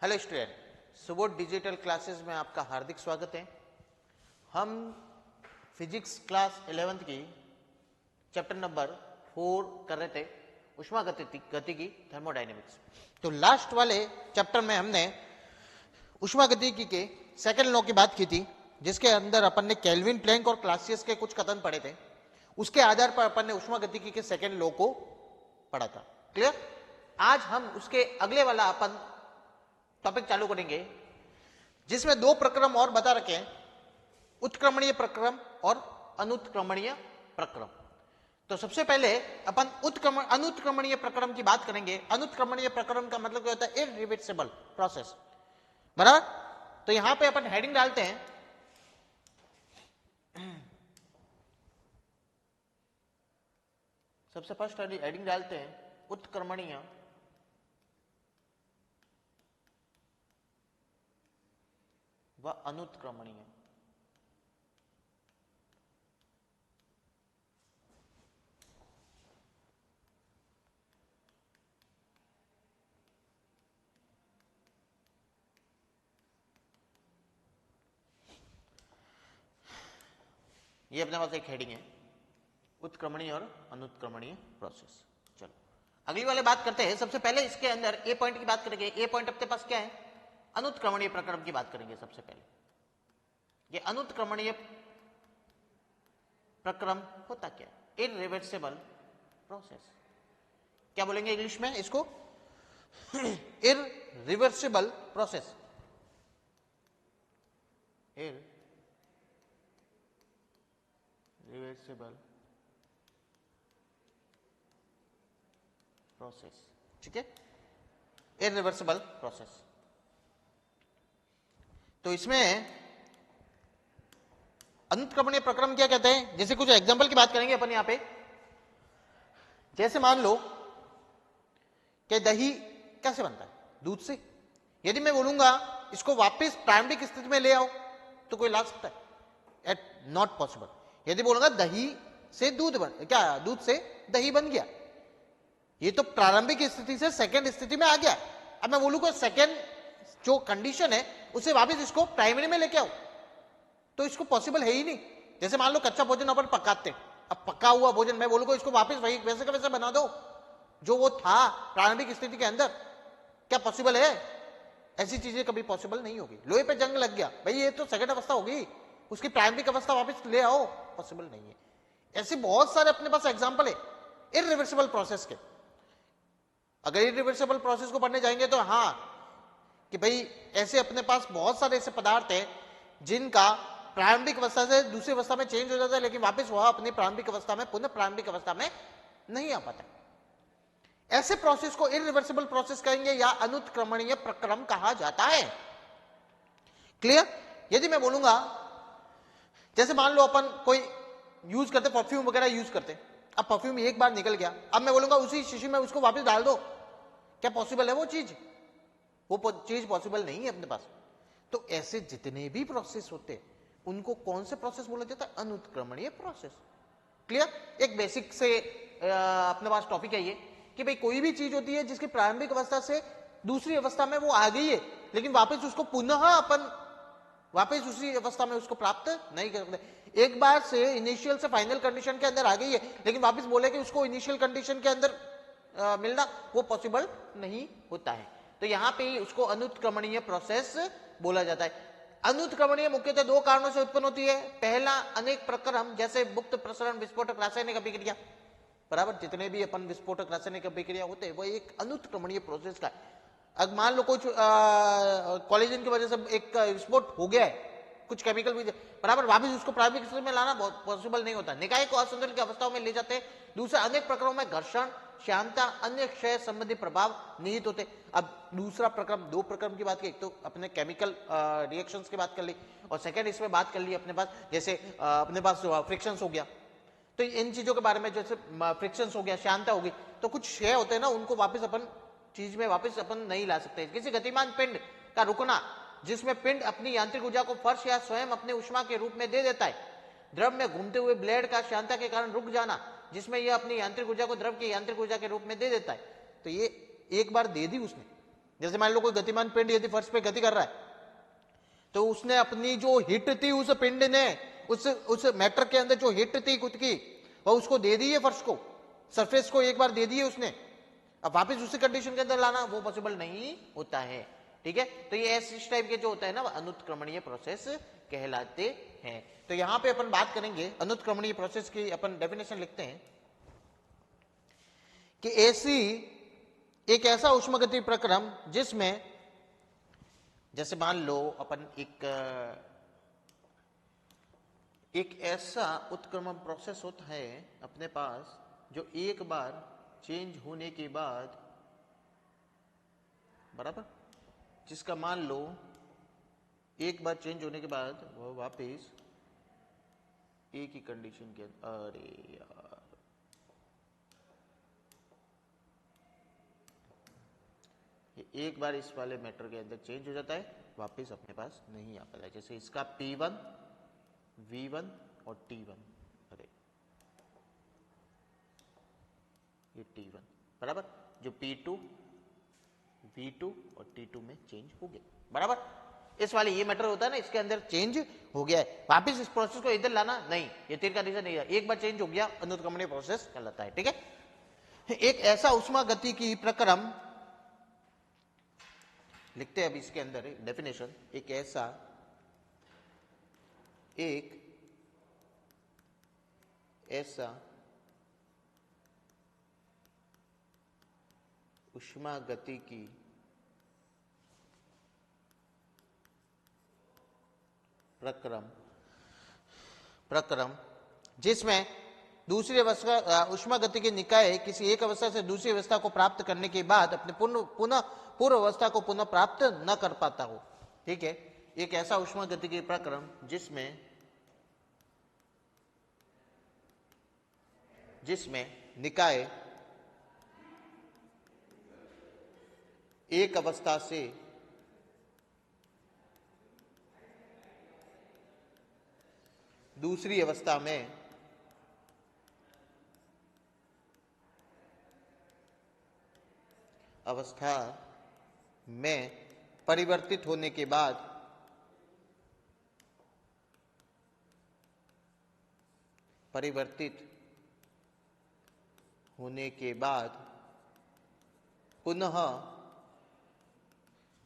Hello student, Subodh digital classes में आपका हार्दिक स्वागत है। हम फिजिक्स क्लास 11th की चैप्टर नंबर 4 कर रहे थे, ऊष्मागतिकी थर्मोडायनेमिक्स। तो लास्ट वाले चैप्टर में हमने ऊष्मागतिकी के सेकंड लॉ की बात की थी, जिसके अंदर अपन ने केल्विन, प्लैंक और क्लासियस के कुछ कथन पढ़े थे। उसके आधार पर अपन ने ऊष्मागतिकी के सेकंड लॉ को पढ़ा था। क्लियर? आज हम उसके अगले वाला अपन टॉपिक चालू करेंगे, जिसमें दो प्रक्रम और बता रखे हैं, उत्क्रमणीय प्रक्रम और अनुत्क्रमणीय प्रक्रम। तो सबसे पहले अपन अनुत्क्रमणीय प्रक्रम की बात करेंगे। अनुत्क्रमणीय प्रक्रम का मतलब क्या होता है? इररिवर्सिबल प्रोसेस, बराबर। तो यहां पे अपन हेडिंग डालते हैं, सबसे फर्स्ट हेडिंग डालते हैं उत्क्रमणीय व अनुत्क्रमणीय। ये अपने पास एक हेडिंग है, उत्क्रमणीय और अनुत्क्रमणीय प्रोसेस। चलो अगली वाले बात करते हैं। सबसे पहले इसके अंदर ए पॉइंट की बात करेंगे। ए पॉइंट अपने पास क्या है? अनुत्क्रमणीय प्रक्रम की बात करेंगे। सबसे पहले ये अनुत्क्रमणीय प्रक्रम होता क्या? Irreversible process. क्या बोलेंगे इंग्लिश में इसको? Irreversible process. इररिवर्सिबल प्रोसेस, ठीक है, इररिवर्सिबल प्रोसेस। तो इसमें अनुत्क्रमणीय प्रक्रम क्या कहते हैं? जैसे कुछ एग्जांपल की बात करेंगे अपन यहां पे। जैसे मान लो कि दही कैसे बनता है? दूध से। यदि मैं बोलूंगा इसको वापस प्रारंभिक स्थिति में ले आओ, तो कोई ला सकता है? At not possible. यदि बोलूंगा दही से दूध दूध से दही बन गया, ये तो प्रारंभिक स्थिति से सेकेंड स्थिति में आ गया। अब मैं बोलूंगा सेकेंड जो कंडीशन है उसे वापस इसको प्राइमरी में लेके आओ, तो इसको पॉसिबल है ही नहीं। जैसे मान लो कच्चा भोजन अपन पकाते, अब पका हुआ भोजन मैं बोलूंगा इसको वापस वही वैसे का वैसे बना दो जो वो था प्रारंभिक स्थिति के अंदर। क्या पॉसिबल है? ऐसी चीजें कभी पॉसिबल नहीं होगी। लोहे पे जंग लग गया, भाई ये तो सेकंड अवस्था होगी, उसकी प्रारंभिक अवस्था वापस ले आओ, पॉसिबल नहीं है। ऐसे बहुत सारे अपने पास एग्जाम्पल है इररिवर्सिबल प्रोसेस के। अगर इररिवर्सिबल प्रोसेस को पढ़ने जाएंगे तो हाँ कि भाई ऐसे अपने पास बहुत सारे ऐसे पदार्थ हैं जिनका प्रारंभिक अवस्था से दूसरी अवस्था में चेंज हो जाता है, लेकिन वापस वह अपनी प्रारंभिक अवस्था में पुनः प्रारंभिक अवस्था में नहीं आ पाता। ऐसे प्रोसेस को इररिवर्सिबल प्रोसेस कहेंगे या अनुत्क्रमणीय प्रक्रम कहा जाता है। क्लियर? यदि मैं बोलूंगा, जैसे मान लो अपन कोई यूज करते, परफ्यूम वगैरह यूज करते, अब परफ्यूम एक बार निकल गया, अब मैं बोलूंगा उसी शीशी में उसको वापस डाल दो, क्या पॉसिबल है वो चीज? वो चीज पॉसिबल नहीं है अपने पास। तो ऐसे जितने भी प्रोसेस होते हैं उनको कौन से प्रोसेस बोला जाता है? अनुत्क्रमणीय प्रोसेस। क्लियर? एक बेसिक से अपने पास टॉपिक है ये कि भाई कोई भी चीज होती है जिसकी प्रारंभिक अवस्था से दूसरी अवस्था में वो आ गई है, लेकिन वापस उसको पुनः अपन वापस उसी अवस्था में उसको प्राप्त नहीं कर सकते। एक बार से इनिशियल से फाइनल कंडीशन के अंदर आ गई है, लेकिन वापस बोले कि उसको इनिशियल कंडीशन के अंदर मिलना वो पॉसिबल नहीं होता है। तो यहां पे उसको अनुत्क्रमणीय प्रोसेस बोला जाता है। अनुत्क्रमणीय मुख्यतः दो कारणों से उत्पन्न होती है। पहला, अनेक प्रक्रम जैसे मुक्त प्रसरण, विस्फोटक, रासायनिक अभिक्रिया, बराबर। जितने भी अपन विस्फोटक, रासायनिक अभिक्रिया होते हैं वो एक अनुत्क्रमणीय प्रोसेस का है। अब मान लो कुछ कॉलिजन की वजह से एक विस्फोट हो गया है, कुछ केमिकल भी, बराबर, वापस उसको प्रारंभिक स्थिति में लाना बहुत पॉसिबल नहीं होता। निकाय को असंतुलित की अवस्थाओं में ले जाते हैं। दूसरा, अनेक प्रक्रमों में घर्षण, श्यानता, अन्य क्षय संबंधी प्रभाव निहित होते। अब दूसरा प्रक्रम, दो प्रक्रम की बात की, एक तो अपने केमिकल रिएक्शंस की बात कर ली, और सेकंड इसमें बात कर ली अपने पास, जैसे अपने पास फ्रिक्शंस हो गया। तो इन चीजों के बारे में, जैसे फ्रिक्शंस हो गया, श्यानता होगी, तो कुछ क्षय होते हैं ना, उनको वापस अपन चीज में वापस अपन नहीं ला सकते। किसी गतिमान पिंड का रुकना, जिसमें पिंड अपनी यांत्रिक ऊर्जा को फर्श या स्वयं अपने ऊष्मा के रूप में दे देता है। द्रव में घूमते हुए ब्लेड का श्यानता के कारण रुक जाना, जिसमें यह अपनी यांत्रिक ऊर्जा को द्रव की यांत्रिक ऊर्जा के रूप में दे देता है। तो ये एक बार दे दी उसने, जैसे मान लो कोई गतिमान पिंड यदि फर्श पे गति कर रहा है तो उसने अपनी जो हिट थी उस पिंड ने उस मैटर के अंदर जो हिट थी खुद की वह उसको दे दी है, फर्श को, सरफेस को एक बार दे दी है उसने। अब वापस उसी कंडीशन के अंदर लाना वो पॉसिबल नहीं होता है। ठीक है, तो ये इस टाइप के जो होता है ना अनुत्क्रमणीय प्रोसेस कहलाते हैं। तो यहां पे अपन बात करेंगे अनुत्क्रमणीय प्रोसेस की, अपन डेफिनेशन लिखते हैं कि ऐसी एक ऐसा उष्मागति प्रक्रम जिसमें, जैसे मान लो अपन एक ऐसा उत्क्रमण प्रोसेस होता है अपने पास जो एक बार चेंज होने के बाद, बराबर, जिसका मान लो एक बार चेंज होने के बाद वह वापस एक ही कंडीशन के, अरे यार एक बार इस वाले मैटर के अंदर चेंज हो जाता है, वापस अपने पास नहीं आ पाता है। जैसे इसका P1, V1 और T1, अरे ये T1 बराबर, जो P2, V2 और T2 में चेंज हो गया, बराबर। इस वाले ये मैटर होता है ना, इसके अंदर चेंज हो गया है, वापस इस प्रोसेस को इधर लाना नहीं, ये तीर का रीजन नहीं है, एक बार चेंज हो गया अनुत्क्रमणीय प्रोसेस कहलाता है। ठीक है, एक ऐसा उष्मा गति की प्रक्रम लिखते हैं अब इसके अंदर डेफिनेशन, एक ऐसा उष्मा गति की प्रक्रम जिसमें दूसरी अवस्था उष्मा गति के निकाय किसी एक अवस्था से दूसरी अवस्था को प्राप्त करने के बाद अपने पुनः पूर्व अवस्था को पुनः प्राप्त न कर पाता हो। ठीक है, एक ऐसा उष्मा गति के प्रक्रम जिसमें निकाय एक अवस्था से दूसरी अवस्था में परिवर्तित होने के बाद पुनः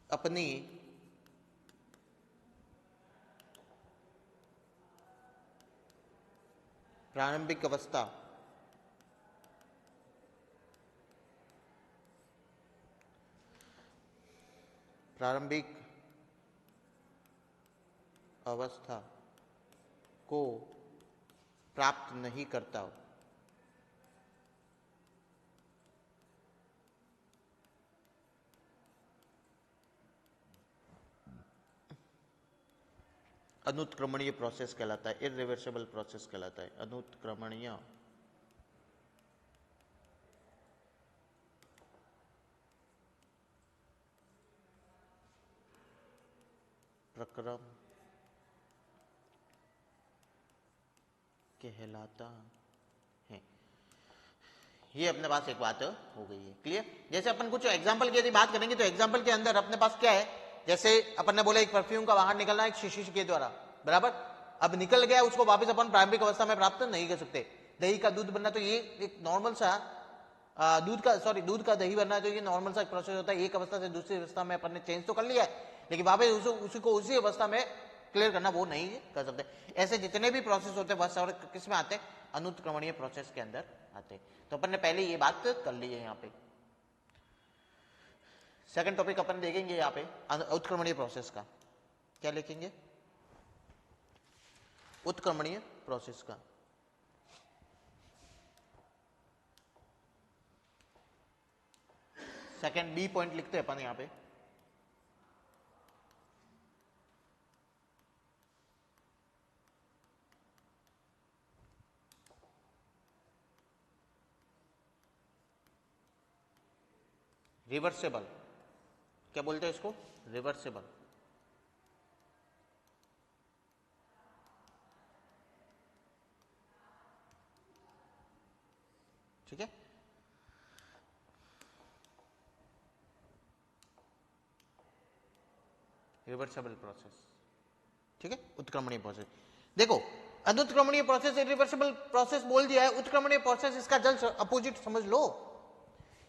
अपनी प्रारंभिक अवस्था को प्राप्त नहीं करता हो। अनुत्क्रमणीय प्रोसेस कहलाता है, इरिवर्सिबल प्रोसेस कहलाता है अनुत्क्रमणीय प्रक्रम कहलाता है। ये अपने पास एक बात हो गई है, क्लियर। जैसे अपन कुछ एग्जांपल की यदि बात करेंगे तो एग्जांपल के अंदर अपने पास क्या है, जैसे अपन ने बोला एक परफ्यूम का बाहर निकलना एक शीशी के द्वारा, बराबर। अब निकल गया, उसको वापस अपन प्रारंभिक अवस्था में प्राप्त नहीं कर सकते। दही का दूध बनना तो ये एक नॉर्मल सा दूध का दही बनना तो ये नॉर्मल सा प्रोसेस होता है, एक अवस्था से दूसरी अवस्था में अपन ने चेंज तो कर लिया है, लेकिन वापस उसको उसी अवस्था में क्लियर करना वो नहीं कर सकते। ऐसे जितने भी प्रोसेस होते हैं वह सारे किस में आते हैं, अनुत्क्रमणीय प्रोसेस के अंदर आते हैं। तो अपन ने पहले ये बात कर ली है। यहाँ पे सेकंड टॉपिक अपन देखेंगे यहाँ पे उत्क्रमणीय प्रोसेस का, क्या लिखेंगे, उत्क्रमणीय प्रोसेस का। सेकंड बी पॉइंट लिखते हैं अपन यहाँ पे, रिवर्सेबल, क्या बोलते हैं इसको, रिवर्सेबल। ठीक है, रिवर्सिबल प्रोसेस, ठीक है, उत्क्रमणीय प्रोसेस। देखो अनुत्क्रमणीय प्रोसेस इरिवर्सिबल प्रोसेस बोल दिया है, उत्क्रमणीय प्रोसेस इसका जस्ट अपोजिट समझ लो,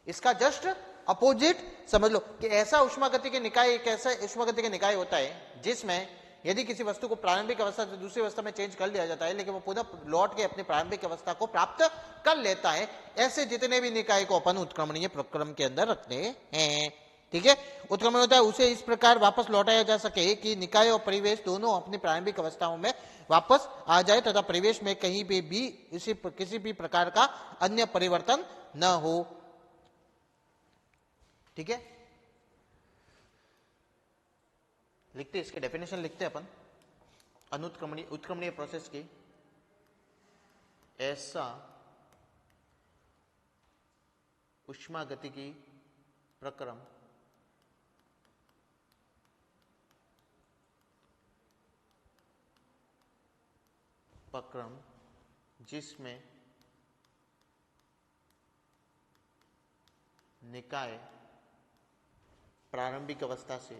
इसका जस्ट अपोजिट समझ लो कि ऐसा उष्मागतिकीय निकाय, एक ऐसा उष्मागतिकीय निकाय होता है जिसमें यदि किसी वस्तु को प्रारंभिक अवस्था से दूसरी अवस्था में चेंज कर लिया जाता है लेकिन वो पुनः लौट के अपनी प्रारंभिक अवस्था को प्राप्त कर लेता है, ऐसे जितने भी निकाय को अपन उत्क्रमणीय प्रक्रम के अंदर रखते हैं, ठीक है। उत्क्रमण होता है उसे इस प्रकार वापस लौटाया जा सके कि निकाय और परिवेश दोनों अपनी प्रारंभिक अवस्थाओं में वापस आ जाए तथा परिवेश में कहीं पे भी किसी भी प्रकार का अन्य परिवर्तन न हो, ठीक है। लिखते इसके डेफिनेशन लिखते हैं अपन अनुत्क्रमणीय उत्क्रमणीय प्रोसेस की, ऐसा उष्मागतिकी प्रक्रम जिसमें निकाय प्रारंभिक अवस्था से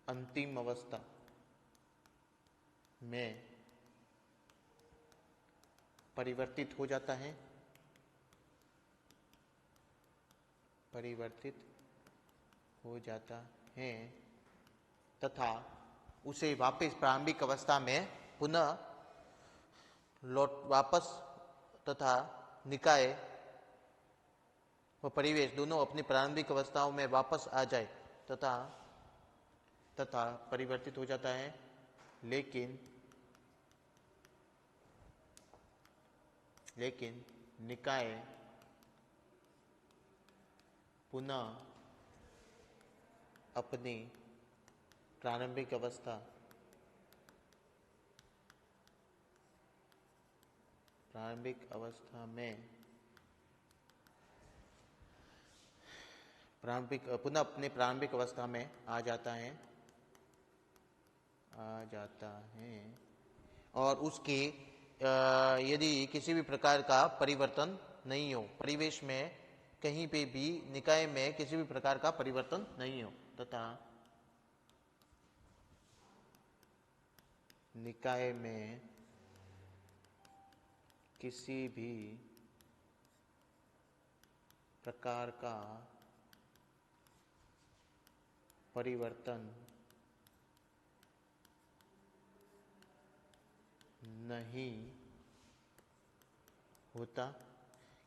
अंतिम अवस्था में परिवर्तित हो जाता है, तथा उसे वापस प्रारंभिक अवस्था में पुनः वापस तथा निकाय व परिवेश दोनों अपनी प्रारंभिक अवस्थाओं में वापस आ जाए तथा परिवर्तित हो जाता है, लेकिन निकाय पुनः अपनी प्रारंभिक अवस्था में पुनः अपने प्रारंभिक अवस्था में आ जाता है और उसके यदि किसी भी प्रकार का परिवर्तन नहीं हो, परिवेश में कहीं पे भी निकाय में किसी भी प्रकार का परिवर्तन नहीं हो तथा निकाय में किसी भी प्रकार का परिवर्तन नहीं होता,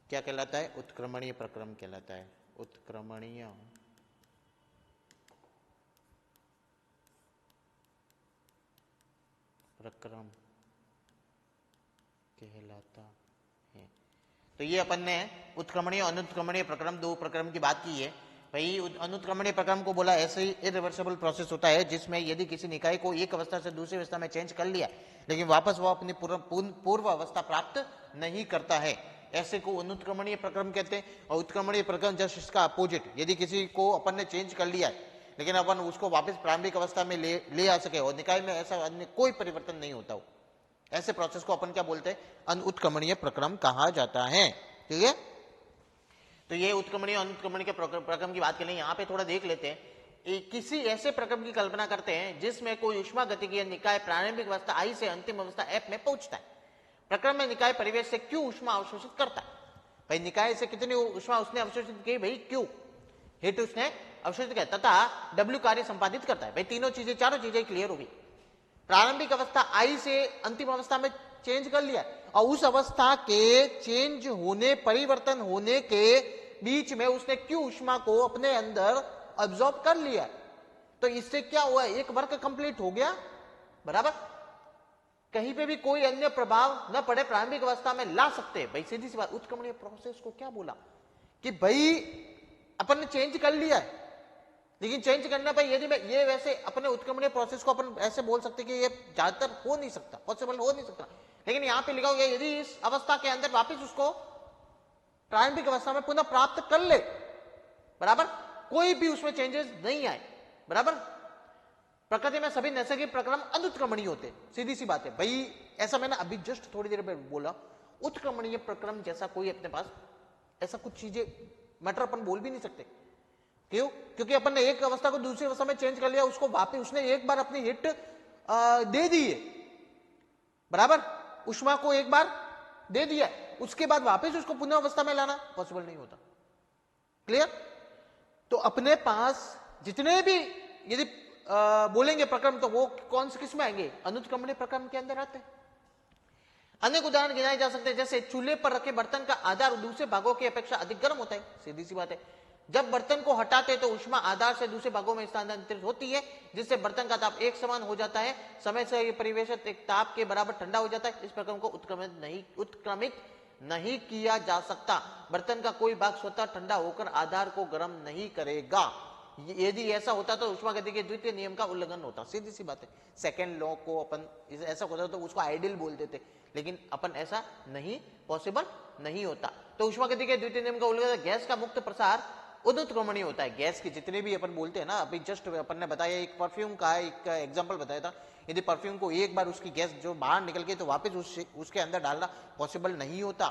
क्या कहलाता है? उत्क्रमणीय प्रक्रम कहलाता है। उत्क्रमणीय प्रक्रम कहलाता है। तो ये अपन ने उत्क्रमणीय और अनुत्क्रमणीय प्रक्रम, दो प्रक्रम की बात की है। भाई अनुत्क्रमणीय प्रक्रम को बोला ऐसे ही इरिवर्सिबल प्रोसेस होता है जिसमें यदि किसी निकाय को एक अवस्था से दूसरी अवस्था में चेंज कर लिया लेकिन वापस वो अपनी पूर्व अवस्था प्राप्त नहीं करता है, ऐसे को अनुत्क्रमणीय प्रक्रम कहते हैं। और उत्क्रमणीय प्रक्रम जस्ट इसका अपोजिट, यदि किसी को अपन ने चेंज कर लिया है लेकिन अपन उसको वापस प्रारंभिक अवस्था में ले आ सके और निकाय में ऐसा अन्य कोई परिवर्तन नहीं होता हो, ऐसे प्रोसेस को अपन क्या बोलते हैं? अनुत्क्रमणीय प्रक्रम कहा जाता है। ठीक है, तो ये उत्क्रमणीय अनुत्क्रमणीय के प्रक्रम की बात करें। यहाँ पे थोड़ा देख लेते हैं। किसी ऐसे प्रक्रम की कल्पना करते हैं जिसमें कोई उष्मागतिकीय निकाय प्रारंभिक अवस्था आई से अंतिम अवस्था एफ में पहुंचता है। प्रक्रम में निकाय परिवेश से क्यों उष्मा अवशोषित करता है? भाई निकाय से कितनी उष्मा उसने अवशोषित की, भाई क्यों हिट उसने अवशोषित किया, तथा डब्ल्यू कार्य संपादित करता है। भाई तीनों चीजें, चारों चीजें क्लियर होगी। प्रारंभिक अवस्था आई से अंतिम अवस्था में चेंज कर लिया और उस अवस्था के चेंज होने, परिवर्तन होने के बीच में उसने क्यों उष्मा को अपने अंदर अब्सॉर्ब कर लिया। तो इससे क्या हुआ? एक वर्क कंप्लीट हो गया, बराबर। कहीं पे भी कोई अन्य प्रभाव न पड़े, प्रारंभिक अवस्था में ला सकते हैं। भाई सीधी सी बात, उत्क्रमणीय प्रोसेस को क्या बोला कि भाई अपन ने चेंज कर लिया है, लेकिन चेंज करने पर यदि मैं ये वैसे अपने उत्क्रमणीय प्रोसेस को अपन ऐसे बोल सकते कि ये ज्यादातर हो नहीं सकता, पॉसिबल हो नहीं सकता, लेकिन यहां पे लिखा हुआ यदि इस अवस्था के अंदर वापस उसको प्रारंभिक अवस्था में पुनः प्राप्त कर ले, बराबर, कोई भी उसमें चेंजेस नहीं आए, बराबर। प्रकृति में सभी नैसर्गिक प्रक्रम अनुत्क्रमणीय होते, सीधी सी बात है। भाई ऐसा मैंने अभी जस्ट थोड़ी देर पहले बोला, उत्क्रमणीय प्रक्रम जैसा कोई अपने पास ऐसा कुछ चीजें मैटर अपन बोल भी नहीं सकते। क्यों? क्योंकि अपन ने एक अवस्था को दूसरी अवस्था में चेंज कर लिया, उसको वापस उसने एक बार अपनी हिट दे दी है, बराबर, ऊष्मा को एक बार दे दिया, उसके बाद वापस उसको पुनः अवस्था में लाना पॉसिबल नहीं होता। क्लियर? तो अपने पास जितने भी यदि बोलेंगे प्रक्रम तो वो कौन से किस में आएंगे? अनुत्क्रमणीय प्रक्रम के अंदर आते हैं। अनेक उदाहरण गिनाए जा सकते हैं, जैसे चूल्हे पर रखे बर्तन का आधार दूसरे भागों की अपेक्षा अधिक गर्म होता है, सीधी सी बात है। जब बर्तन को हटाते तो ऊष्मा आधार से दूसरे भागों में स्थानांतरित होती है, जिससे बर्तन का ताप एक समान हो जाता है, समय से परिवेशित एक ताप के बराबर ठंडा हो जाता है। इस प्रक्रम को उत्क्रमित नहीं किया जा सकता। बर्तन का कोई भाग स्वतः ठंडा होकर आधार को गर्म नहीं करेगा। यदि ऐसा होता तो ऊष्मागति के द्वितीय नियम का उल्लंघन होता, सीधी सी बात है। सेकेंड लॉ को अपन ऐसा होता तो उसको आइडियल बोल देते, लेकिन अपन ऐसा नहीं, पॉसिबल नहीं होता। तो ऊष्मागति के द्वितीय नियम का उल्लंघन, गैस का मुक्त प्रसार अनुत्क्रमणीय होता है। गैस की जितने भी अपन बोलते हैं ना, अभी जस्ट अपन ने बताया एक परफ्यूम का एक एग्जांपल बताया था, यदि परफ्यूम को एक बार उसकी गैस जो बाहर निकल गई तो वापस उसके अंदर डालना पॉसिबल नहीं होता,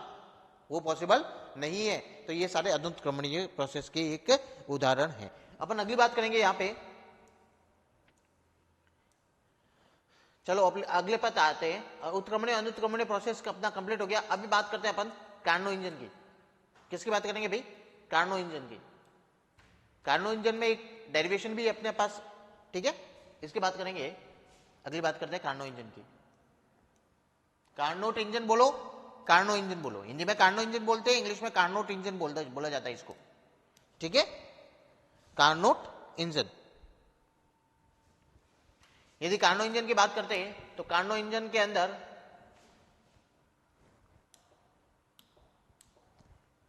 वो पॉसिबल नहीं है। तो ये सारे अनुत्क्रमणीय प्रोसेस के एक उदाहरण है। अपन अगली बात करेंगे यहां पे, चलो अगले पद आते हैं। उत्क्रमणीय अनुत्क्रमणीय प्रोसेस का अपना कंप्लीट हो गया। अभी बात करते हैं अपन कार्नो इंजन की। किसकी बात करेंगे भाई? कार्नो इंजन की। कार्नो इंजन में एक डेरिवेशन भी है अपने पास, ठीक है, इसकी बात करेंगे। अगली बात करते हैं कार्नो इंजन की। कार्नोट इंजन बोलो, कार्नो इंजन बोलो। हिंदी में कार्नो इंजन बोलते हैं, इंग्लिश में कार्नोट इंजन बोला जाता है इसको, ठीक है, कार्नोट इंजन। यदि कार्नो इंजन की बात करते हैं तो कार्नो इंजन के अंदर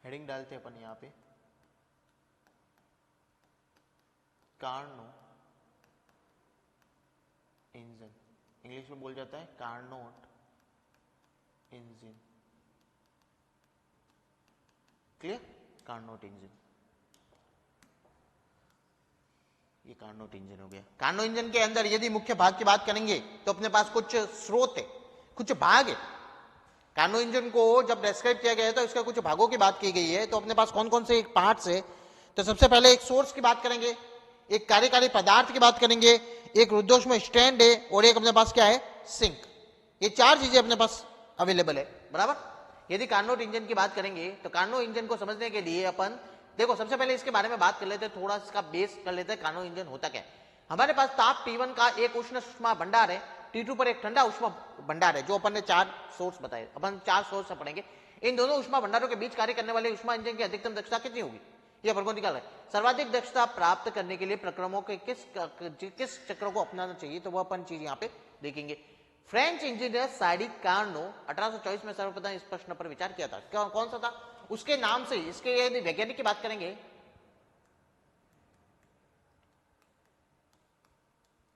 हेडिंग डालते हैं अपन यहां पे, कार्नो इंजन, इंग्लिश में बोल जाता है Carnot engine. Clear? Carnot engine, ये कार्नोट इंजन हो गया। कार्नो इंजन के अंदर यदि मुख्य भाग की बात करेंगे तो अपने पास कुछ स्रोत है, कुछ भाग है। कार्नो इंजन को जब डिस्क्राइब किया गया है तो इसके कुछ भागों की बात की गई है। तो अपने पास कौन कौन से पार्ट्स है? तो सबसे पहले एक सोर्स की बात करेंगे, एक कार्यकारी पदार्थ की बात करेंगे, एक रुद्धोष्म स्टैंड है, और एक अपने पास क्या है? सिंक। ये चार चीजें अपने पास अवेलेबल है, बराबर। यदि कार्नोट इंजन की बात करेंगे तो कार्नो इंजन को समझने के लिए अपन देखो सबसे पहले इसके बारे में बात कर लेते हैं, थोड़ा इसका बेस कर लेते हैं। कार्नो इंजन होता क्या है? हमारे पास ताप T1 का एक उष्ण ऊष्मा भंडार है, T2 पर एक ठंडा ऊष्मा भंडार है, जो अपन ने चार सोर्स बताए। अपन चार सोर्स से पढ़ेंगे। इन दोनों ऊष्मा भंडारों के बीच कार्य करने वाले ऊष्मा इंजन की अधिकतम दक्षता कितनी होगी, ये अपन को निकालना है। सर्वाधिक दक्षता प्राप्त करने के लिए प्रक्रमों के किस चक्र को अपनाना चाहिए, तो वह अपन चीज यहाँ पे देखेंगे। फ्रेंच इंजीनियर साडी कार्नो 1824 में सर्वप्रथम इस प्रश्न पर विचार किया था। कौन सा था? उसके नाम से इसके यदि वैज्ञानिक की बात करेंगे,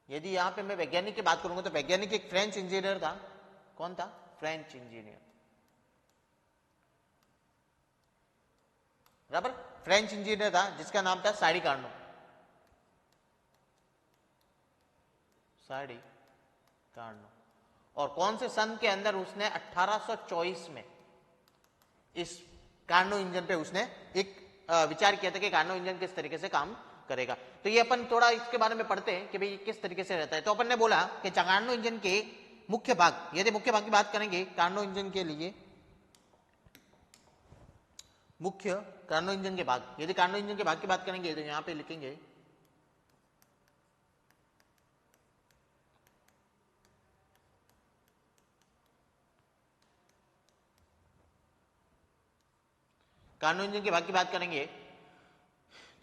यदि यहां पे मैं वैज्ञानिक की बात करूंगा तो वैज्ञानिक एक फ्रेंच इंजीनियर था। कौन था? फ्रेंच इंजीनियर, बराबर, फ्रेंच इंजीनियर था जिसका नाम था साडी कार्नो। साडी कार्नो। और कौन से सन के अंदर उसने 1824 में इस कार्नो इंजन पे उसने एक विचार किया था कि कार्नो इंजन किस तरीके से काम करेगा। तो ये अपन थोड़ा इसके बारे में पढ़ते हैं कि भाई किस तरीके से रहता है। तो अपन ने बोला कि कार्नो इंजन के मुख्य भाग, यदि मुख्य भाग की बात करेंगे कार्नो इंजन के लिए, मुख्य कार्नो इंजन के भाग, यदि कार्नो इंजन के भाग की बात करेंगे तो यहां पे लिखेंगे कार्नो इंजन के भाग की बात करेंगे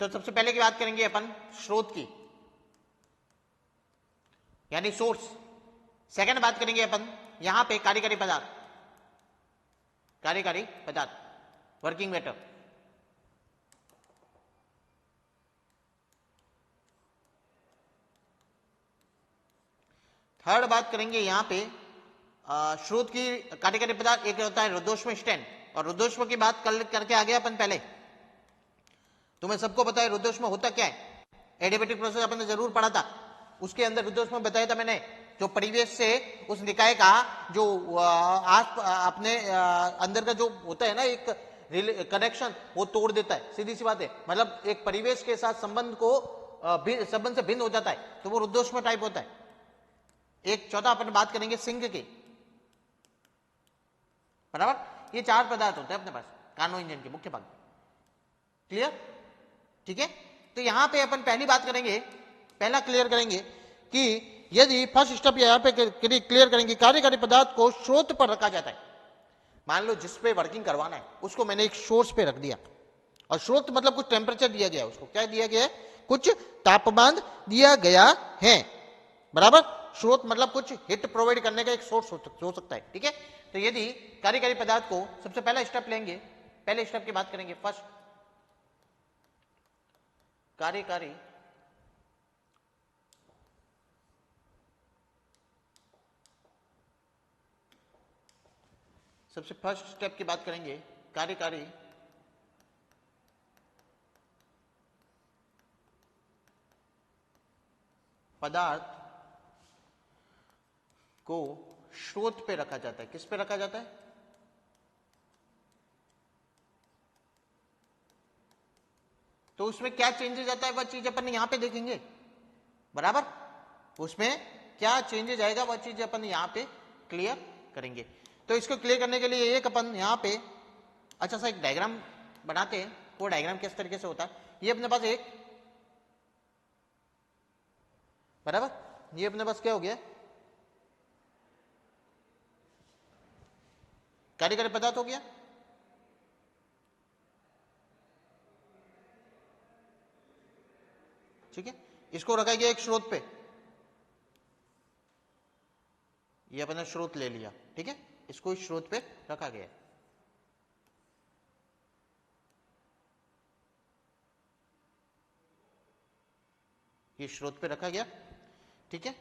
तो सबसे पहले की बात करेंगे अपन स्रोत की, यानी सोर्स। सेकंड बात करेंगे अपन यहां पे कार्यकारी पदार्थ, कार्यकारी पदार्थ, वर्किंग मैटर। थर्ड बात करेंगे यहां पे स्रोत की, कार्यकारी पदार्थ। एक होता है रुद्धोष्म स्टैंड, और रुद्धोष्म की बात करके आ गया अपन पहले। तुम्हें सबको पता है रुद्धोष्म होता क्या है, एडियाबेटिक प्रोसेस अपन ने जरूर पढ़ा था, उसके अंदर रुद्धोष्म बताया था मैंने जो परिवेश से उस निकाय का जो अपने अंदर का जो होता है ना एक कनेक्शन, वो तोड़ देता है। सीधी सी बात है, मतलब एक परिवेश के साथ संबंध से भिन्न हो जाता है, तो वो रुद्धोष्म टाइप होता है। एक चौथा अपन बात करेंगे सिंक की, बराबर। ये 4 पदार्थ होते हैं अपने पास कार्नो इंजन के मुख्य भाग। क्लियर? ठीक है। तो यहां पे अपन पहली बात करेंगे, पहला क्लियर करेंगे कि यदि फर्स्ट स्टेप यहां पे क्लियर करेंगे, कार्यकारी पदार्थ को स्रोत पर रखा जाता है। मान लो जिस पे वर्किंग करवाना है उसको मैंने एक सोर्स पे रख दिया, और स्रोत मतलब कुछ टेम्परेचर दिया गया है, उसको क्या दिया गया है, कुछ तापमान दिया गया है, बराबर। स्रोत मतलब कुछ हिट प्रोवाइड करने का एक सोर्स हो सकता है। ठीक है। तो यदि कार्यकारी पदार्थ को सबसे पहला स्टेप लेंगे, पहले स्टेप की बात करेंगे, फर्स्ट कार्यकारी सबसे फर्स्ट स्टेप की बात करेंगे, कार्यकारी पदार्थ को स्रोत पे रखा जाता है। किस पे रखा जाता है? तो उसमें क्या चेंजेस आता है वह चीज अपन यहां पे देखेंगे, बराबर। उसमें क्या चेंजेस आएगा वह चीज अपन यहां पे क्लियर करेंगे। तो इसको क्लियर करने के लिए एक अपन यहां पे अच्छा सा एक डायग्राम बनाते हैं। वो डायग्राम किस तरीके से होता है, ये अपने पास एक, बराबर, ये अपने पास क्या हो गया, कार्यकारी पदार्थ हो गया। ठीक है। इसको रखा गया एक स्रोत पे, ये अपने स्रोत ले लिया। ठीक है। इसको इस स्रोत पे रखा गया, ये स्रोत पे रखा गया। ठीक है।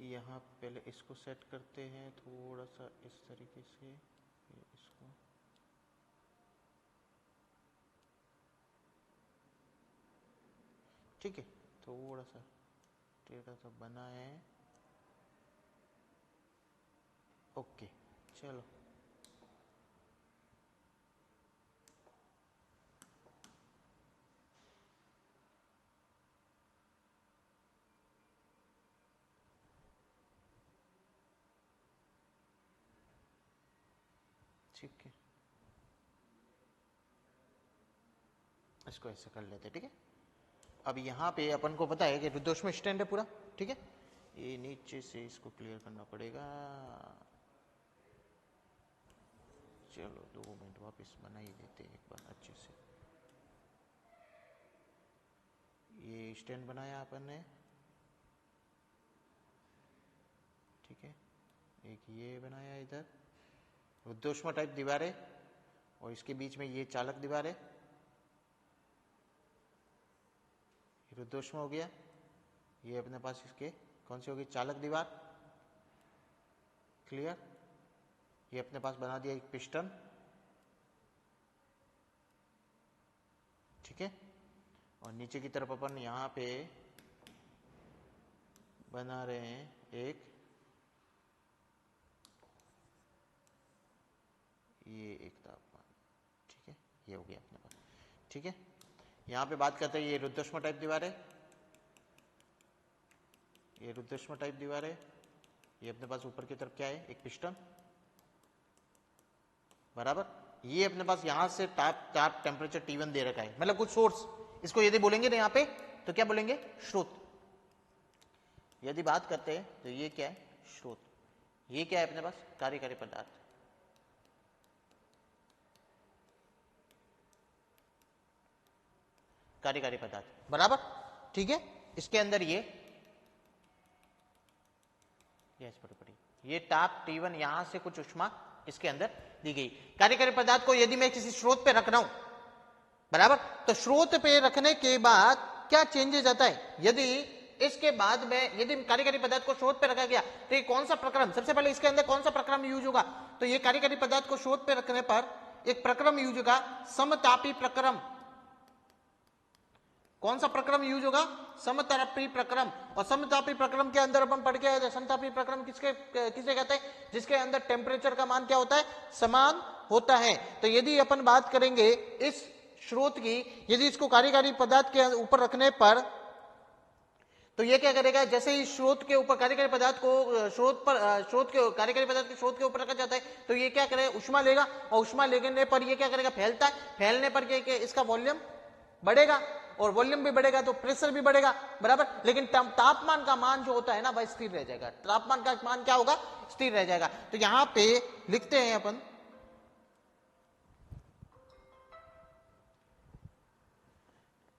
यहाँ पहले इसको सेट करते हैं थोड़ा सा इस तरीके से, इसको ठीक है, थोड़ा सा टेढ़ा सा बना है। ओके, चलो ठीक है, इसको ऐसे कर लेते। ठीक है। अब यहाँ पे अपन को पता है कि रुद्धोष्म स्टैंड है पूरा। ठीक है। ये नीचे से इसको क्लियर करना पड़ेगा। चलो 2 मिनट वापस बना ही देते हैं एक बार अच्छे से। ये स्टैंड बनाया अपन ने, ठीक है। एक ये बनाया इधर रुद्धोष्म टाइप दीवार है, और इसके बीच में ये चालक दीवार है, रुद्धोष्म हो गया। ये अपने पास इसके कौन सी होगी, चालक दीवार। क्लियर। ये अपने पास बना दिया एक पिस्टन। ठीक है। और नीचे की तरफ अपन यहां पे बना रहे हैं एक, ये एक तापमान। ठीक है। ये हो गया अपने पास। ठीक है। यहां पे बात करते हैं, ये रुद्धोष्म टाइप दीवार है, ये रुद्रष्म टाइप दीवार है, ये अपने पास ऊपर की तरफ क्या है, एक पिस्टन, बराबर। ये अपने पास यहां से ताप टेम्परेचर T1 दे रखा है, मतलब कुछ सोर्स, इसको यदि बोलेंगे ना यहाँ पे तो क्या बोलेंगे, स्रोत। यदि बात करते हैं तो ये क्या है, स्रोत। ये क्या है अपने पास, कार्यकारी पदार्थ। कार्यकारी पदार्थ, बराबर, ठीक है। इसके अंदर ये ताप T1, यहां से कुछ उष्मा इसके अंदर दी गई। कार्यकारी पदार्थ को यदि मैं किसी स्रोत पे रख रहा हूं, बराबर, तो स्रोत पे रखने के बाद क्या चेंजेस आता है, यदि इसके बाद में यदि कार्यकारी पदार्थ को स्रोत पे रखा गया तो ये कौन सा प्रक्रम, सबसे पहले इसके अंदर कौन सा प्रक्रम यूज होगा, तो ये कार्यकारी पदार्थ को स्रोत पे रखने पर एक प्रक्रम यूज होगा, समतापी प्रक्रम। कौन सा प्रक्रम यूज होगा, समतापी प्रक्रम। और समतापी प्रक्रम के अंदर अपन पढ़ के आए, समतापी प्रक्रम किसे कहते हैं, जिसके अंदर टेम्परेचर का मान क्या होता है, समान होता है। तो यदि अपन बात करेंगे इस स्रोत की, यदि इसको कार्यकारी पदार्थ के ऊपर रखने पर तो ये क्या करेगा, जैसे ही स्रोत के ऊपर कार्यकारी पदार्थ को कार्यकारी पदार्थ के स्रोत के ऊपर रखा जाता है तो ये क्या करेगा, उष्मा लेगा, और उष्मा लेने पर ये क्या करेगा, फैलता है। फैलने पर क्या इसका वॉल्यूम बढ़ेगा, और वॉल्यूम भी बढ़ेगा तो प्रेशर भी बढ़ेगा, बराबर। लेकिन तापमान का मान जो होता है ना वह स्थिर रह जाएगा। तापमान का मान क्या होगा, स्थिर रह जाएगा। तो यहां पे लिखते हैं अपन,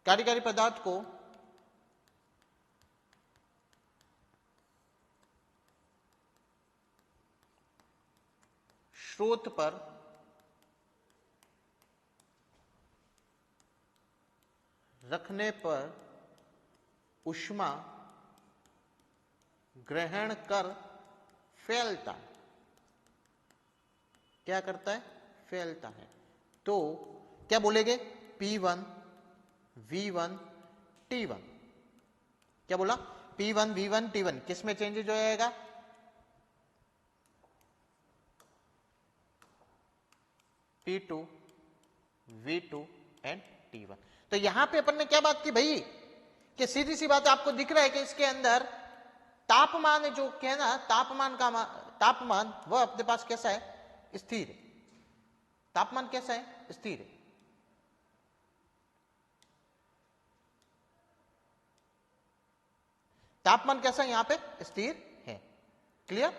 कार्यकारी पदार्थ को स्रोत पर रखने पर उष्मा ग्रहण कर फैलता है। क्या करता है, फैलता है। तो क्या बोलेंगे, P1 V1 T1। क्या बोला, P1 V1 T1 किस में चेंजेज हो जाएगा, P2 V2 एंड T1। तो यहां पे अपन ने क्या बात की भाई, कि सीधी सी बात आपको दिख रहा है कि इसके अंदर तापमान जो क्या है ना, तापमान वह अपने पास कैसा है, स्थिर है। तापमान कैसा है, स्थिर है। तापमान कैसा है, यहां पे स्थिर है। क्लियर।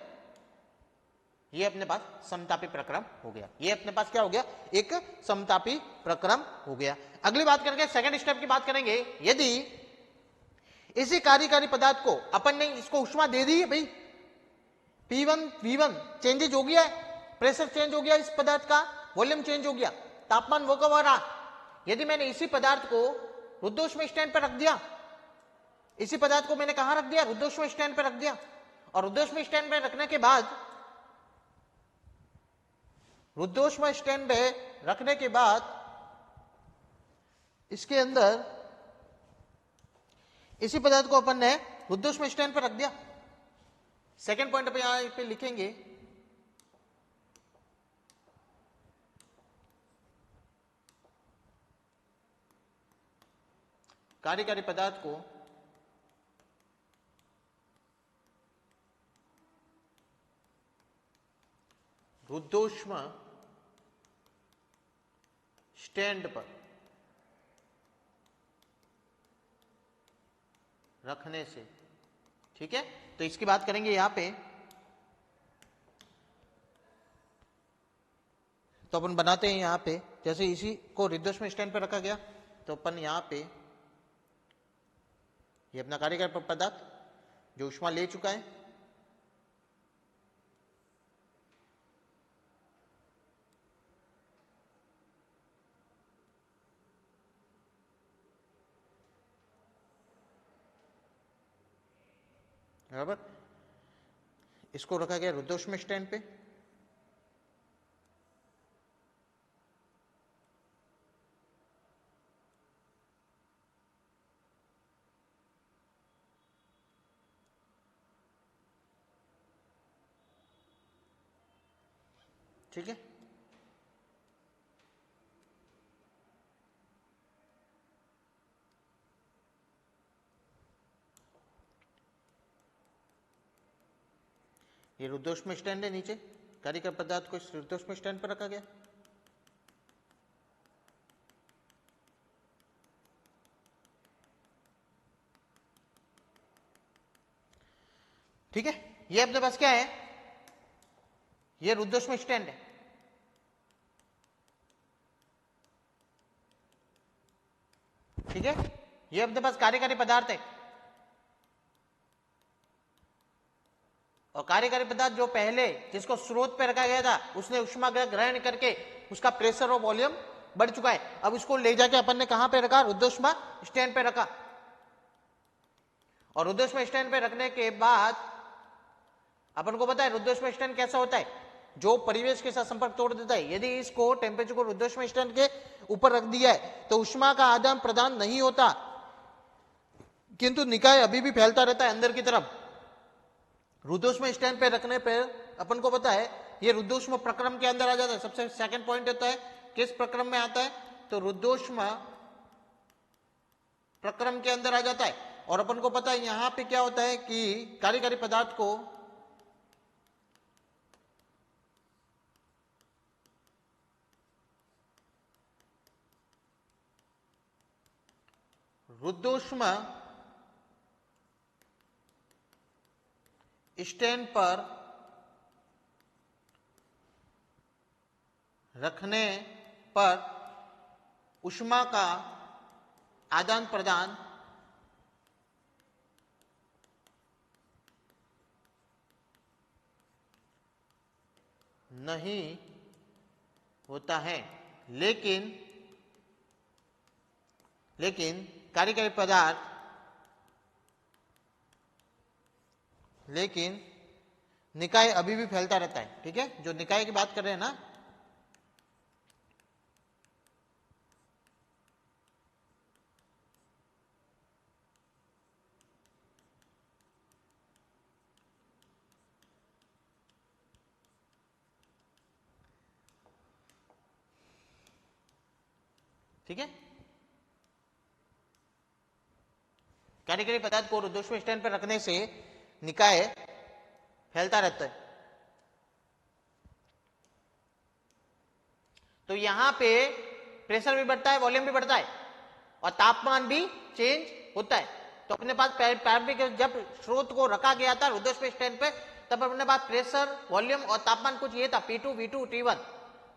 ये अपने पास समतापी प्रक्रम हो गया। ये अपने पास क्या हो गया, एक समतापी प्रक्रम हो गया। अगली बात करेंगे, सेकंड स्टेप की बात करेंगे। यदि इसी कार्यकारी पदार्थ को अपन ने इसको उष्मा दे दी है भाई, P1 V1 चेंजेज हो गया है, प्रेशर चेंज हो गया, इस पदार्थ का वॉल्यूम चेंज हो गया, तापमान वो कब रहा। यदि मैंने इसी पदार्थ को रुद्धोष्म स्टैंड पर रख दिया, इसी पदार्थ को मैंने कहां रख दिया, रुद्धोष्म स्टैंड पर रख दिया, और रुद्धोष्म स्टैंड पर रखने के बाद रुद्धोष्म स्टैंड पे रखने के बाद इसके अंदर इसी पदार्थ को अपन ने रुद्धोष्म स्टैंड पर रख दिया। सेकंड पॉइंट पे यहां पे लिखेंगे, कार्यकारी पदार्थ को रुद्धोष्म स्टैंड पर रखने से, ठीक है। तो इसकी बात करेंगे यहां पे, तो अपन बनाते हैं यहां पे, जैसे इसी को रुद्धोष्म स्टैंड पर रखा गया तो अपन यहां पे ये अपना कार्यकारी पदार्थ जो ऊष्मा ले चुका है, बराबर, इसको रखा गया रुद्धोष्म स्टैंड पे। ठीक है। ये रुद्धोष्म स्टैंड है, नीचे कार्यकारी पदार्थ को इस रुद्धोष्म स्टैंड पर रखा गया। ठीक है, ये अपने पास क्या है, ये रुद्धोष्म स्टैंड है। ठीक है, ये अपने पास कार्यकारी पदार्थ है, और कार्यकारी पदार्थ जो पहले जिसको स्रोत पे रखा गया था उसने ऊष्माग्रह ग्रहण करके उसका प्रेशर और वॉल्यूम बढ़ चुका है। अब उसको ले जाके अपन ने कहां पे रखा, रुद्धोष्म स्टैंड पे रखा, और रुद्धोष्म स्टैंड पे रखने के बाद अपन को पता है रुद्धोष्म स्टैंड कैसा होता है, जो परिवेश के साथ संपर्क तोड़ देता है। यदि इसको टेम्परेचर को रुद्धोष्म स्टैंड के ऊपर रख दिया है तो ऊष्मा का आदान प्रदान नहीं होता, किंतु निकाय अभी भी फैलता रहता है अंदर की तरफ। रुद्धोष्म स्टैंड पे रखने पर अपन को पता है ये रुद्धोष्म प्रक्रम के अंदर आ जाता है। सबसे सेकंड पॉइंट होता है किस प्रक्रम में आता है, तो रुद्धोष्म प्रक्रम के अंदर आ जाता है। और अपन को पता है यहां पे क्या होता है कि कार्यकारी पदार्थ को रुद्धोष्म स्टैंड पर रखने पर ऊष्मा का आदान प्रदान नहीं होता है, लेकिन कार्यकारी पदार्थ लेकिन निकाय अभी भी फैलता रहता है। ठीक है, जो निकाय की बात कर रहे हैं ना, ठीक है, कार्यकारी पदार्थ को रुद्धोष्म स्टैंड पर रखने से निकाय फैलता रहता है। तो यहां पे प्रेशर भी बढ़ता है, वॉल्यूम भी बढ़ता है, और तापमान भी चेंज होता है। तो अपने पास प्रारंभिक जब स्रोत को रखा गया था रुद्धोष्म स्टैंड पे, तब अपने पास प्रेशर, वॉल्यूम और तापमान कुछ ये था, P2, V2, T1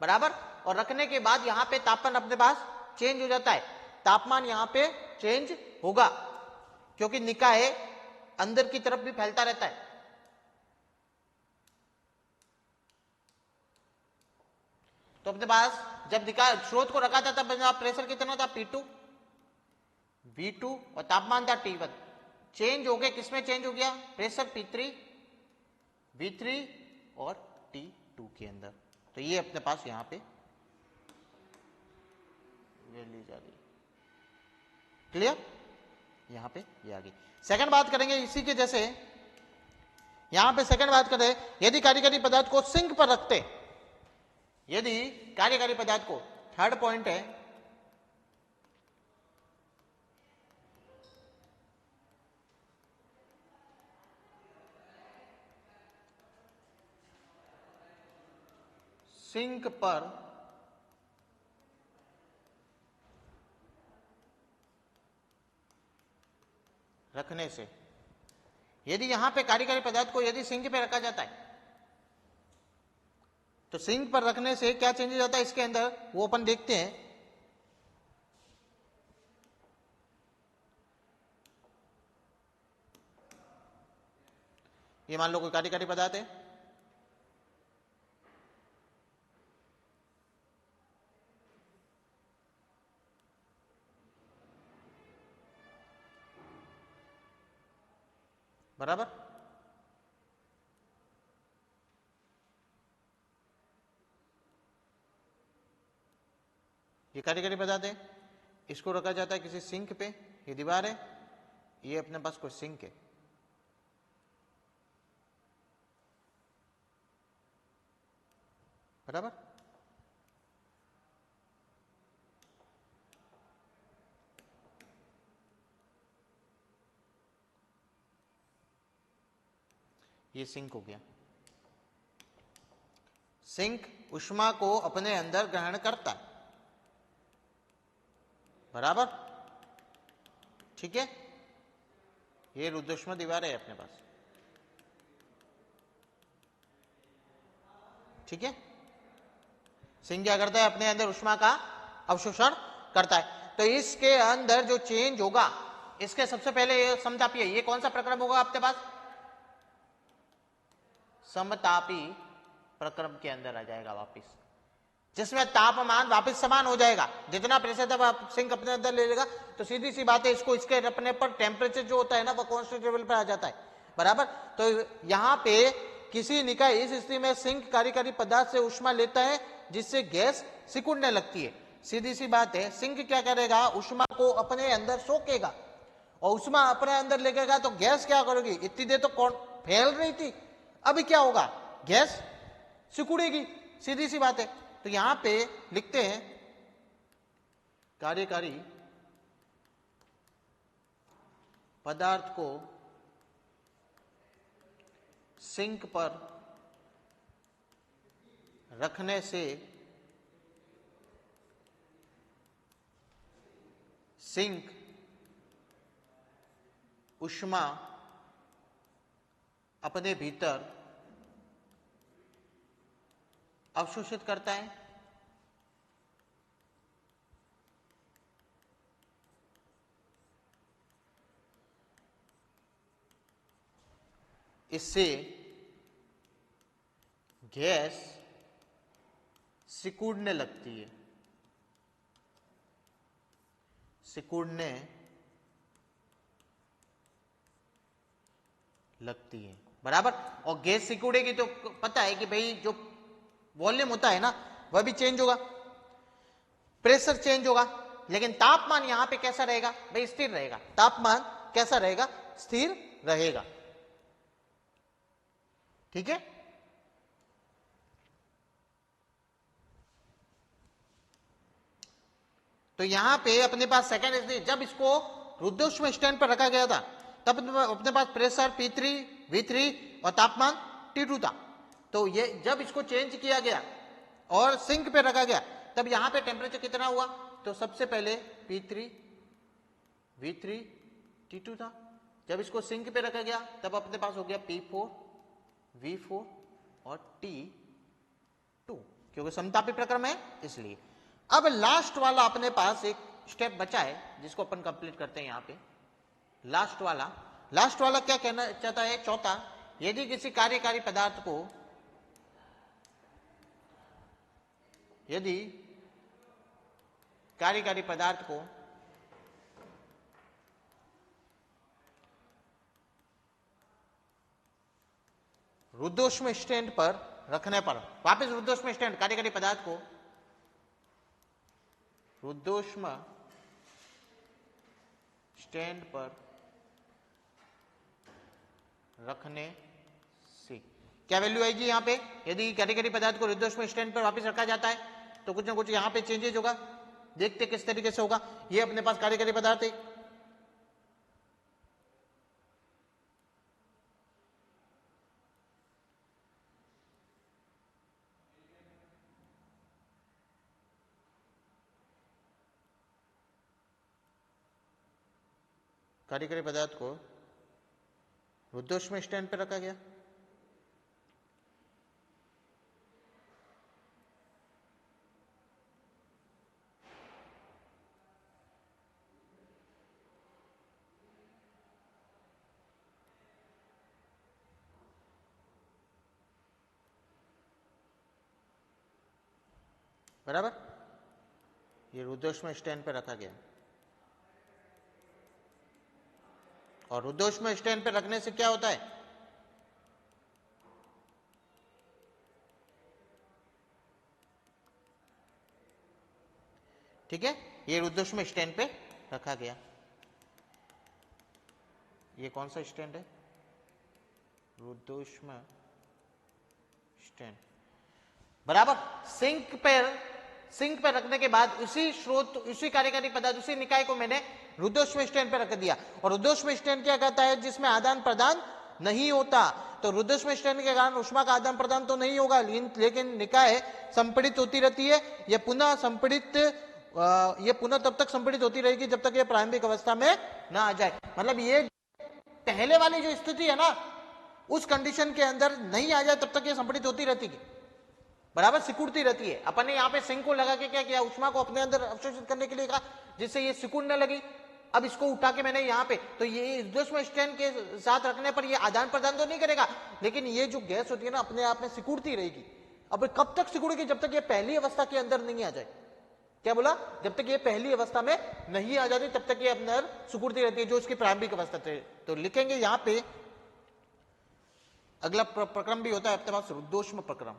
बराबर। और रखने के बाद यहां पे तापमान अपने पास चेंज हो जाता है, तापमान यहां पे चेंज होगा क्योंकि निकाय अंदर की तरफ भी फैलता रहता है। तो अपने पास जब निकाय स्रोत को रखा था तब प्रेशर कितना था, P2, V2 और तापमान था T1। चेंज हो गया, किसमें चेंज हो गया, प्रेशर P3, V3 और T2 के अंदर। तो ये अपने पास यहां पे वैल्यू आ गई, क्लियर, यहां पे ये आ गई। सेकंड बात करेंगे इसी के जैसे, यहां पे सेकंड बात करें, यदि कार्यकारी पदार्थ को सिंक पर रखते, यदि कार्यकारी पदार्थ को, थर्ड पॉइंट है, सिंक पर रखने से, यदि यहां पे कार्यकारी पदार्थ को यदि सिंक पे रखा जाता है तो सिंक पर रखने से क्या चेंजेस होता है इसके अंदर, वो अपन देखते हैं। ये मान लो कोई कार्यकारी पदार्थ है, बराबर, ये कार्यकारी पदार्थ है, इसको रखा जाता है किसी सिंक पे, ये दीवार है, ये अपने पास कोई सिंक है, बराबर। ये सिंक हो गया, सिंक ऊष्मा को अपने अंदर ग्रहण करता है, बराबर, ठीक है। ये रुद्धोष्म दीवार है अपने पास, ठीक है। सिंक क्या करता है, अपने अंदर ऊष्मा का अवशोषण करता है। तो इसके अंदर जो चेंज होगा, इसके सबसे पहले ये समतापीय, ये कौन सा प्रक्रम होगा आपके पास, समतापी प्रक्रम के अंदर आ जाएगा वापिस, जिसमें तापमान वापस समान हो जाएगा। जितना प्रेशर था सिंक अपने अंदर ले लेगा, तो सीधी सी बात है, इसको इसके रखने पर टेम्परेचर जो होता है ना, वो कांस्टेंट लेवल पर आ जाता है, बराबर। तो यहां पे किसी निकाय इस स्थिति में सिंक कार्यकारी पदार्थ से ऊष्मा लेता है, जिससे गैस सिकुड़ने लगती है। सीधी सी बात है, सिंक क्या करेगा, ऊष्मा को अपने अंदर सोखेगा, और ऊष्मा अपने अंदर लेकेगा, तो गैस क्या करेगी, इतनी देर तो कौन फैल रही थी, अभी क्या होगा, गैस सिकुड़ेगी, सीधी सी बात है। तो यहां पे लिखते हैं कार्यकारी पदार्थ को सिंक पर रखने से सिंक ऊष्मा अपने भीतर अवशोषित करता है, इससे गैस सिकुड़ने लगती है, सिकुड़ने लगती है, बराबर। और गैस सिकुड़ेगी तो पता है कि भाई जो वॉल्यूम होता है ना, वह भी चेंज होगा, प्रेशर चेंज होगा, लेकिन तापमान यहां पे कैसा रहेगा भाई, स्थिर रहेगा। तापमान कैसा रहेगा, स्थिर रहेगा, ठीक है। तो यहां पे अपने पास सेकेंड स्थिति, जब इसको रुद्धोष्म स्टैंड पर रखा गया था, तब अपने पास प्रेशर P3 V3 और तापमान T2 था। तो ये जब इसको चेंज किया गया और सिंक पे रखा गया, तब यहां पे टेम्परेचर कितना हुआ, तो सबसे पहले P3 V3 T2 था। जब इसको सिंक पे रखा गया, तब अपने पास हो गया P4 V4 और T2, क्योंकि समतापी प्रक्रम है इसलिए। अब लास्ट वाला अपने पास एक स्टेप बचा है, जिसको अपन कंप्लीट करते हैं यहां पे। लास्ट वाला क्या कहना चाहता है, चौथा, यदि किसी कार्यकारी पदार्थ को, यदि कार्यकारी पदार्थ को रुद्धोष्म स्टैंड पर रखने पर, वापस रुद्धोष्म स्टैंड, कार्यकारी पदार्थ को रुद्धोष्म स्टैंड पर रखने से क्या वैल्यू आएगी यहां पे, यदि कार्यकारी पदार्थ को रुद्धोष्म स्टैंड पर वापस रखा जाता है, तो कुछ ना कुछ यहां पे चेंजेज होगा। देखते किस तरीके से होगा। ये अपने पास कार्यकारी पदार्थ है, कार्यकारी पदार्थ को रुद्धोष्म स्टैंड पर रखा गया, बराबर। ये रुद्धोष्म स्टैंड पर रखा गया, और रुद्धोष्म स्टैंड पर रखने से क्या होता है, ठीक है। ये रुद्धोष्म स्टैंड पे रखा गया। ये कौन सा स्टैंड है, रुद्धोष्म स्टैंड, बराबर। सिंक पर रखने के बाद उसी स्रोत, उसी कार्यकारी पदार्थ, उसी निकाय को मैंने रुद्धोष्म स्टैंड पर रख दिया। और रुद्धोष्म स्टैंड क्या कहता है, जिसमें आदान प्रदान नहीं होता। तो रुद्धोष्म स्टैंड के कारण ऊष्मा का आदान प्रदान तो नहीं होगा, लेकिन निकाय संपीड़ित होती रहती है। यह पुनः संपीड़ित, ये पुनः तब तक संपीड़ित होती रहेगी जब तक ये प्रारंभिक अवस्था में ना आ जाए। मतलब ये पहले वाली जो स्थिति है ना, उस कंडीशन के अंदर नहीं आ जाए तब तक ये संपीड़ित होती रहती है, बराबर सिकुड़ती रहती है। अपन ने यहाँ पे सिंक को लगा के क्या किया, ऊष्मा को अपने अंदर अवशोषित करने के लिए कहा, जिससे ये सिकुड़ने लगी। अब इसको उठा के मैंने यहाँ पे, तो ये रुद्धोष्म स्टैंड के साथ रखने पर ये आदान प्रदान तो नहीं करेगा, लेकिन ये जो गैस होती है ना अपने आप में सिकुड़ती रहेगी। अब कब तक सिकुड़ेगी, जब तक ये पहली अवस्था के अंदर नहीं आ जाए। क्या बोला, जब तक ये पहली अवस्था में नहीं आ जाती तब तक ये अंदर सिकुड़ती रहती है, जो इसकी प्रारंभिक अवस्था थे। तो लिखेंगे यहाँ पे अगला प्रक्रम भी होता है अपने पास, रुद्धोष्म प्रक्रम।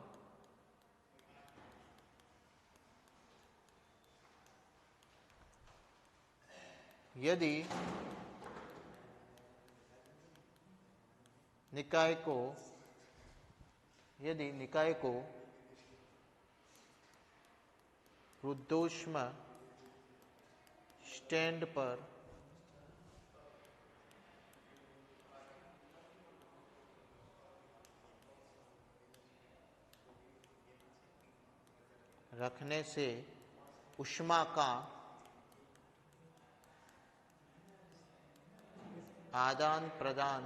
यदि निकाय को रुद्धोष्म स्टैंड पर रखने से ऊष्मा का आदान प्रदान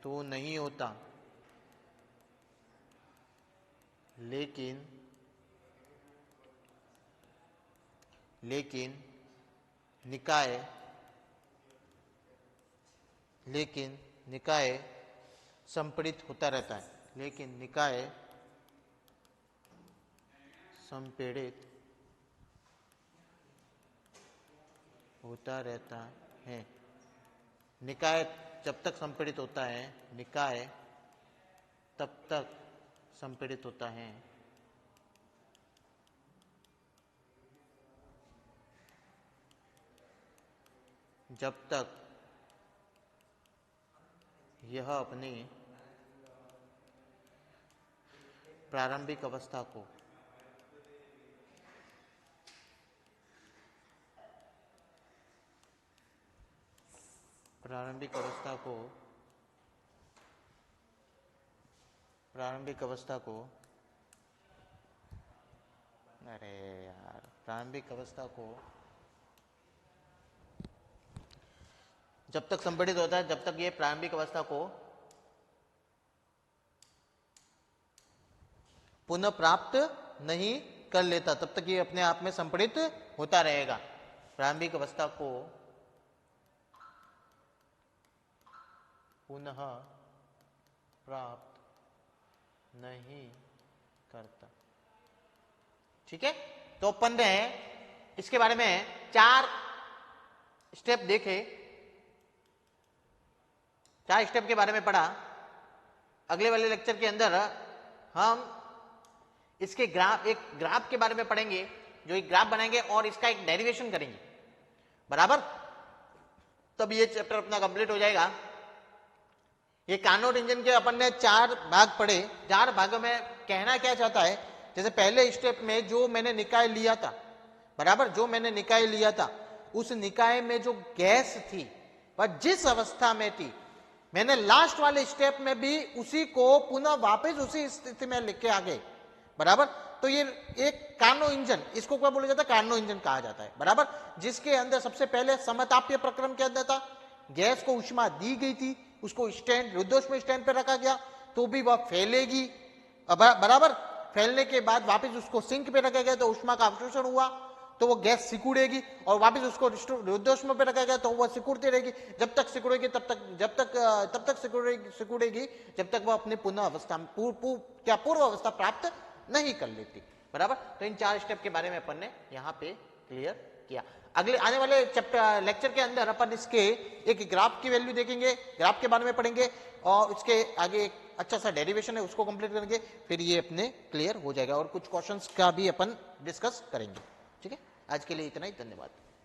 तो नहीं होता, लेकिन निकाय संपीड़ित होता रहता है, संपीड़ित होता रहता है। निकाय जब तक संपीड़ित होता है, निकाय तब तक संपीड़ित होता है जब तक यह अपनी प्रारंभिक अवस्था को प्रारंभिक अवस्था को जब तक संपीड़ित होता है, जब तक ये प्रारंभिक अवस्था को पुनः प्राप्त नहीं कर लेता, तब तक ये अपने आप में संपीड़ित होता रहेगा। प्रारंभिक अवस्था को पुनः प्राप्त नहीं करता। ठीक है, तो अपन ने इसके बारे में 4 स्टेप देखे, 4 स्टेप के बारे में पढ़ा। अगले वाले लेक्चर के अंदर हम इसके एक ग्राफ के बारे में पढ़ेंगे, जो एक ग्राफ बनाएंगे और इसका एक डेरिवेशन करेंगे, बराबर। तब ये चैप्टर अपना कंप्लीट हो जाएगा। ये कार्नोट इंजन के अपन ने 4 भाग पढ़े। 4 भागों में कहना क्या चाहता है, जैसे पहले स्टेप में जो मैंने निकाय लिया था, बराबर, जो मैंने निकाय लिया था, उस निकाय में जो गैस थी वह जिस अवस्था में थी, मैंने लास्ट वाले स्टेप में भी उसी को पुनः वापस उसी स्थिति में लिख के आ गए, बराबर। तो ये एक कार्नो इंजन, इसको क्या बोला जाता है, कार्नो इंजन कहा जाता है, बराबर, जिसके अंदर सबसे पहले समतापीय प्रक्रम के अंदर था, गैस को ऊष्मा दी गई थी, उसको स्टैंड, रुद्धोष्म स्टैंड पर रखा गया, तो भी वह फैलेगी, बराबर। फैलने के बाद वापस उसको सिंक पे रखा गया तो ऊष्मा का अवशोषण हुआ, तो वो गैस सिकुड़ेगी, और वापस उसको रुद्धोष्म पे रखा गया तो वह सिकुड़ती रहेगी, जब तक सिकुड़ेगी तब तक सिकुड़ेगी जब तक वह अपने पुनः अवस्था पूर्व अवस्था प्राप्त नहीं कर लेती, बराबर। तो इन 4 स्टेप के बारे में अपन ने यहाँ पे क्लियर किया। अगले आने वाले लेक्चर के अंदर अपन इसके एक ग्राफ की वैल्यू देखेंगे, ग्राफ के बारे में पढ़ेंगे, और उसके आगे एक अच्छा सा डेरिवेशन है उसको कंप्लीट करेंगे, फिर ये अपने क्लियर हो जाएगा, और कुछ क्वेश्चंस का भी अपन डिस्कस करेंगे। ठीक है, आज के लिए इतना ही, धन्यवाद।